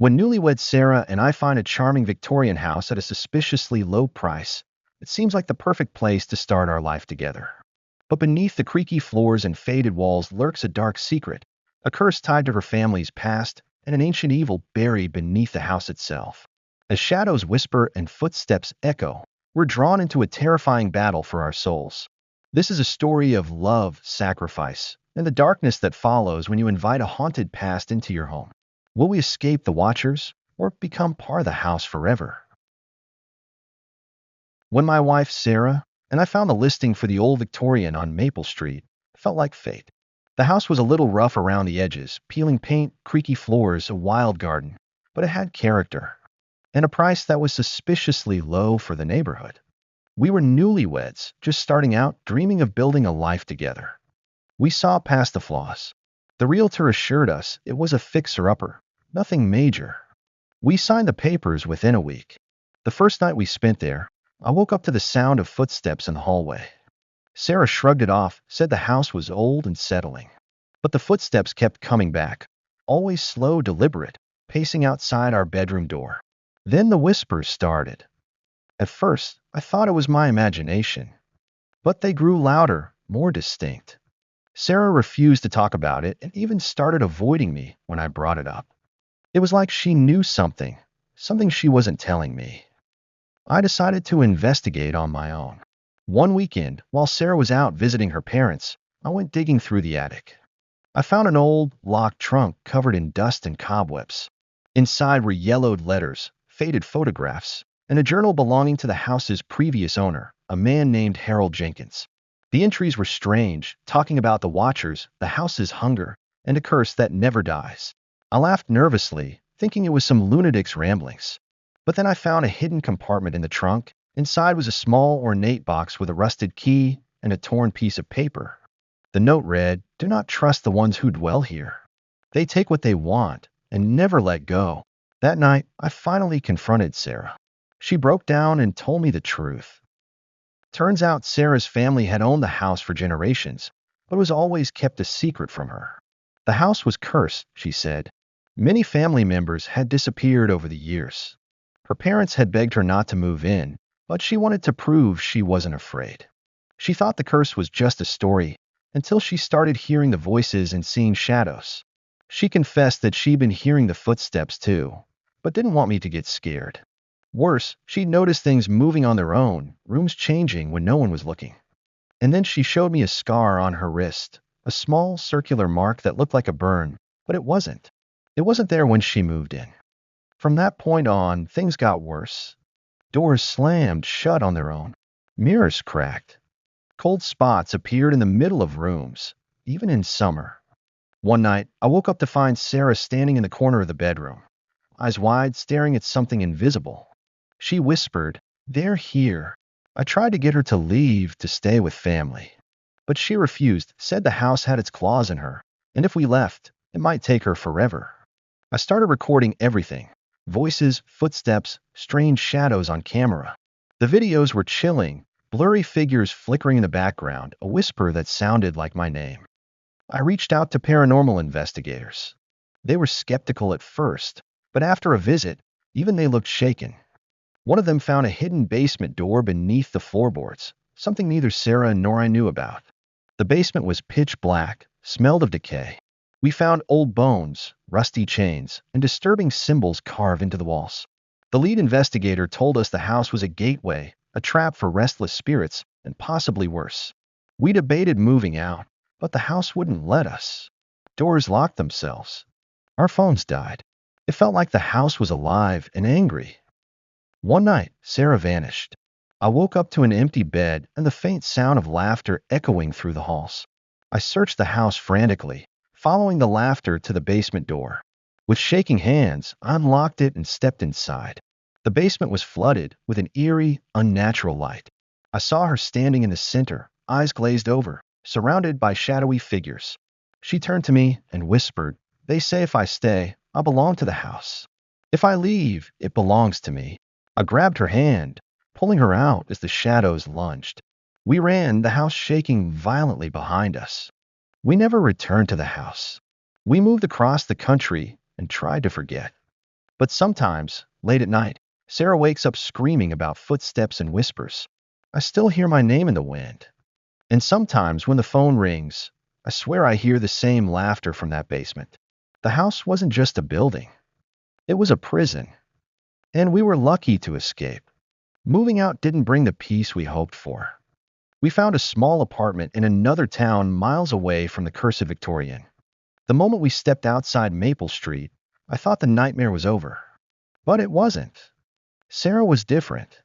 When newlywed Sarah and I find a charming Victorian house at a suspiciously low price, it seems like the perfect place to start our life together. But beneath the creaky floors and faded walls lurks a dark secret, a curse tied to her family's past, and an ancient evil buried beneath the house itself. As shadows whisper and footsteps echo, we're drawn into a terrifying battle for our souls. This is a story of love, sacrifice, and the darkness that follows when you invite a haunted past into your home. Will we escape the watchers or become part of the house forever? When my wife Sarah and I found the listing for the old Victorian on Maple Street, it felt like fate. The house was a little rough around the edges, peeling paint, creaky floors, a wild garden, but it had character, and a price that was suspiciously low for the neighborhood. We were newlyweds, just starting out, dreaming of building a life together. We saw past the flaws. The realtor assured us it was a fixer-upper, nothing major. We signed the papers within a week. The first night we spent there, I woke up to the sound of footsteps in the hallway. Sarah shrugged it off, said the house was old and settling. But the footsteps kept coming back, always slow, deliberate, pacing outside our bedroom door. Then the whispers started. At first, I thought it was my imagination. But they grew louder, more distinct. Sarah refused to talk about it and even started avoiding me when I brought it up. It was like she knew something she wasn't telling me. I decided to investigate on my own. One weekend, while Sarah was out visiting her parents, I went digging through the attic. I found an old, locked trunk covered in dust and cobwebs. Inside were yellowed letters, faded photographs, and a journal belonging to the house's previous owner, a man named Harold Jenkins. The entries were strange, talking about the watchers, the house's hunger, and a curse that never dies. I laughed nervously, thinking it was some lunatic's ramblings. But then I found a hidden compartment in the trunk. Inside was a small, ornate box with a rusted key and a torn piece of paper. The note read, "Do not trust the ones who dwell here. They take what they want and never let go." That night, I finally confronted Sarah. She broke down and told me the truth. Turns out Sarah's family had owned the house for generations, but was always kept a secret from her. The house was cursed, she said. Many family members had disappeared over the years. Her parents had begged her not to move in, but she wanted to prove she wasn't afraid. She thought the curse was just a story, until she started hearing the voices and seeing shadows. She confessed that she'd been hearing the footsteps too, but didn't want me to get scared. Worse, she noticed things moving on their own, rooms changing when no one was looking. And then she showed me a scar on her wrist, a small circular mark that looked like a burn, but it wasn't. It wasn't there when she moved in. From that point on, things got worse. Doors slammed shut on their own. Mirrors cracked. Cold spots appeared in the middle of rooms, even in summer. One night, I woke up to find Sarah standing in the corner of the bedroom, eyes wide, staring at something invisible. She whispered, "They're here." I tried to get her to leave to stay with family, but she refused, said the house had its claws in her, and if we left, it might take her forever. I started recording everything. Voices, footsteps, strange shadows on camera. The videos were chilling, blurry figures flickering in the background, a whisper that sounded like my name. I reached out to paranormal investigators. They were skeptical at first, but after a visit, even they looked shaken. One of them found a hidden basement door beneath the floorboards, something neither Sarah nor I knew about. The basement was pitch black, smelled of decay. We found old bones, rusty chains, and disturbing symbols carved into the walls. The lead investigator told us the house was a gateway, a trap for restless spirits, and possibly worse. We debated moving out, but the house wouldn't let us. Doors locked themselves. Our phones died. It felt like the house was alive and angry. One night, Sarah vanished. I woke up to an empty bed and the faint sound of laughter echoing through the halls. I searched the house frantically, following the laughter to the basement door. With shaking hands, I unlocked it and stepped inside. The basement was flooded with an eerie, unnatural light. I saw her standing in the center, eyes glazed over, surrounded by shadowy figures. She turned to me and whispered, "They say if I stay, I belong to the house. If I leave, it belongs to me." I grabbed her hand, pulling her out as the shadows lunged. We ran, the house shaking violently behind us. We never returned to the house. We moved across the country and tried to forget. But sometimes, late at night, Sarah wakes up screaming about footsteps and whispers. I still hear my name in the wind. And sometimes when the phone rings, I swear I hear the same laughter from that basement. The house wasn't just a building. It was a prison. And we were lucky to escape. Moving out didn't bring the peace we hoped for. We found a small apartment in another town miles away from the cursed Victorian. The moment we stepped outside Maple Street, I thought the nightmare was over. But it wasn't. Sarah was different.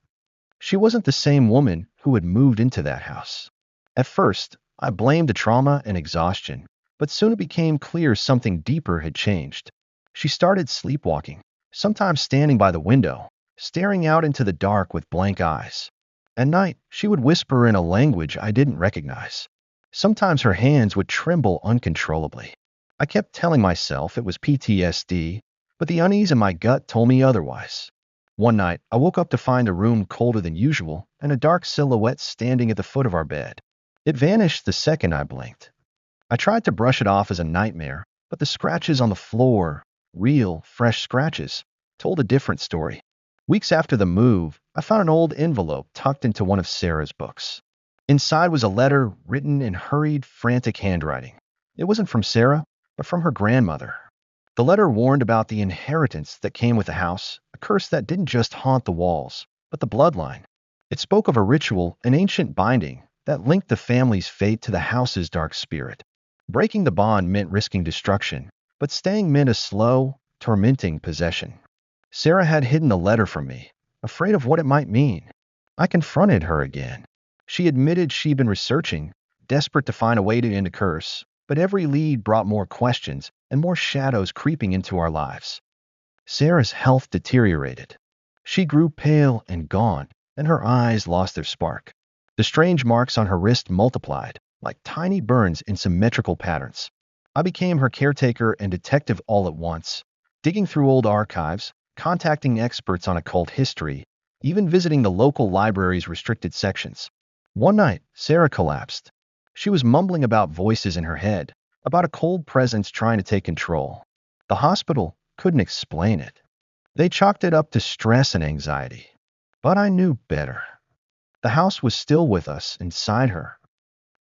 She wasn't the same woman who had moved into that house. At first, I blamed the trauma and exhaustion, but soon it became clear something deeper had changed. She started sleepwalking, sometimes standing by the window, staring out into the dark with blank eyes. At night, she would whisper in a language I didn't recognize. Sometimes her hands would tremble uncontrollably. I kept telling myself it was PTSD, but the unease in my gut told me otherwise. One night, I woke up to find the room colder than usual and a dark silhouette standing at the foot of our bed. It vanished the second I blinked. I tried to brush it off as a nightmare, but the scratches on the floor, real, fresh scratches, told a different story. Weeks after the move, I found an old envelope tucked into one of Sarah's books. Inside was a letter written in hurried, frantic handwriting. It wasn't from Sarah, but from her grandmother. The letter warned about the inheritance that came with the house, a curse that didn't just haunt the walls, but the bloodline. It spoke of a ritual, an ancient binding, that linked the family's fate to the house's dark spirit. Breaking the bond meant risking destruction, but staying meant a slow, tormenting possession. Sarah had hidden the letter from me, afraid of what it might mean. I confronted her again. She admitted she'd been researching, desperate to find a way to end the curse, but every lead brought more questions and more shadows creeping into our lives. Sarah's health deteriorated. She grew pale and gaunt, and her eyes lost their spark. The strange marks on her wrist multiplied, like tiny burns in symmetrical patterns. I became her caretaker and detective all at once, digging through old archives, contacting experts on occult history, even visiting the local library's restricted sections. One night, Sarah collapsed. She was mumbling about voices in her head, about a cold presence trying to take control. The hospital couldn't explain it. They chalked it up to stress and anxiety. But I knew better. The house was still with us inside her.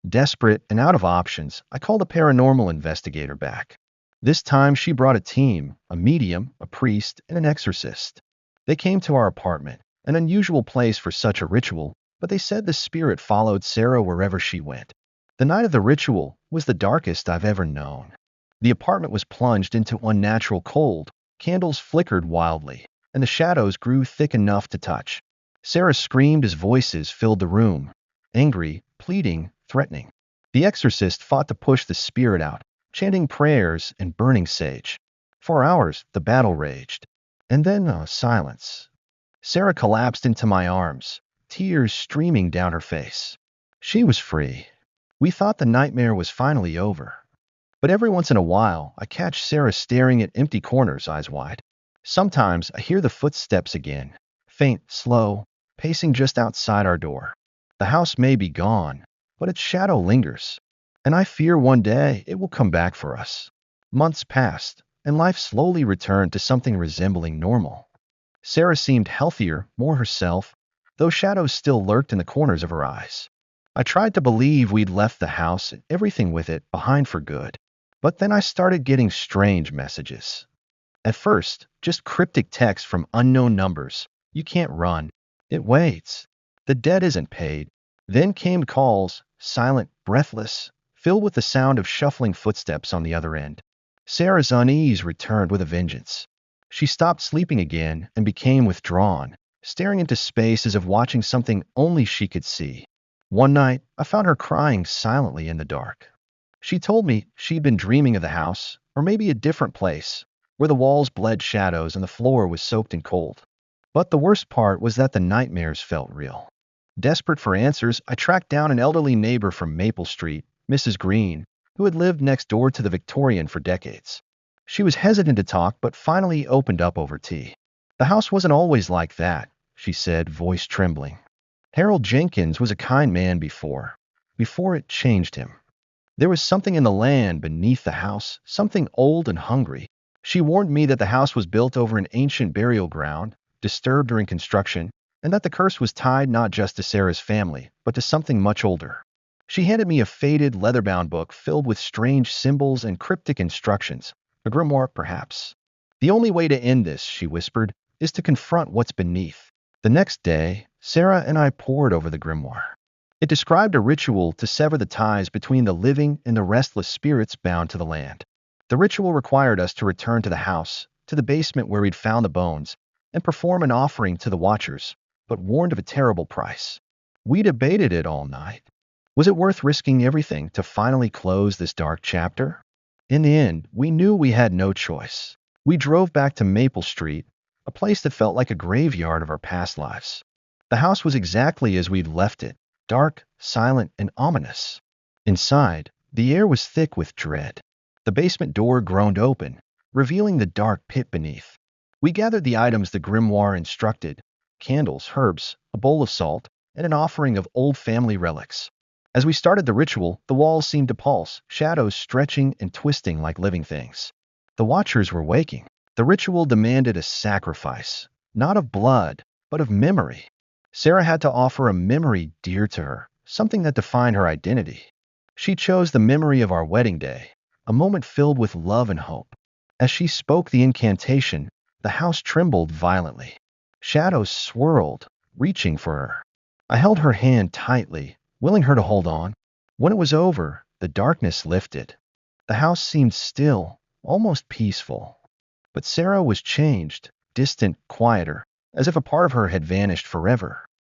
Desperate and out of options, I called a paranormal investigator back. This time she brought a team, a medium, a priest, and an exorcist. They came to our apartment, an unusual place for such a ritual, but they said the spirit followed Sarah wherever she went. The night of the ritual was the darkest I've ever known. The apartment was plunged into unnatural cold, candles flickered wildly, and the shadows grew thick enough to touch. Sarah screamed as voices filled the room, angry, pleading, threatening. The exorcist fought to push the spirit out, chanting prayers and burning sage. For hours, the battle raged. And then silence. Sarah collapsed into my arms, tears streaming down her face. She was free. We thought the nightmare was finally over. But every once in a while, I catch Sarah staring at empty corners, eyes wide. Sometimes I hear the footsteps again, faint, slow, pacing just outside our door. The house may be gone, but its shadow lingers, and I fear one day it will come back for us. Months passed, and life slowly returned to something resembling normal. Sarah seemed healthier, more herself, though shadows still lurked in the corners of her eyes. I tried to believe we'd left the house and everything with it behind for good, but then I started getting strange messages. At first, just cryptic texts from unknown numbers. You can't run. It waits. The debt isn't paid. Then came calls, silent, breathless, filled with the sound of shuffling footsteps on the other end. Sarah's unease returned with a vengeance. She stopped sleeping again and became withdrawn, staring into space as if watching something only she could see. One night, I found her crying silently in the dark. She told me she'd been dreaming of the house, or maybe a different place, where the walls bled shadows and the floor was soaked in cold. But the worst part was that the nightmares felt real. Desperate for answers, I tracked down an elderly neighbor from Maple Street, Mrs. Green, who had lived next door to the Victorian for decades. She was hesitant to talk, but finally opened up over tea. The house wasn't always like that, she said, voice trembling. Harold Jenkins was a kind man before it changed him. There was something in the land beneath the house, something old and hungry. She warned me that the house was built over an ancient burial ground, disturbed during construction, and that the curse was tied not just to Sarah's family, but to something much older. She handed me a faded, leather-bound book filled with strange symbols and cryptic instructions. A grimoire, perhaps. The only way to end this, she whispered, is to confront what's beneath. The next day, Sarah and I pored over the grimoire. It described a ritual to sever the ties between the living and the restless spirits bound to the land. The ritual required us to return to the house, to the basement where we'd found the bones, and perform an offering to the watchers, but warned of a terrible price. We debated it all night. Was it worth risking everything to finally close this dark chapter? In the end, we knew we had no choice. We drove back to Maple Street, a place that felt like a graveyard of our past lives. The house was exactly as we'd left it, dark, silent, and ominous. Inside, the air was thick with dread. The basement door groaned open, revealing the dark pit beneath. We gathered the items the grimoire instructed: candles, herbs, a bowl of salt, and an offering of old family relics. As we started the ritual, the walls seemed to pulse, shadows stretching and twisting like living things. The watchers were waking. The ritual demanded a sacrifice, not of blood, but of memory. Sarah had to offer a memory dear to her, something that defined her identity. She chose the memory of our wedding day, a moment filled with love and hope. As she spoke the incantation, the house trembled violently. Shadows swirled, reaching for her. I held her hand tightly, willing her to hold on. When it was over, the darkness lifted. The house seemed still, almost peaceful. But Sarah was changed, distant, quieter, as if a part of her had vanished forever.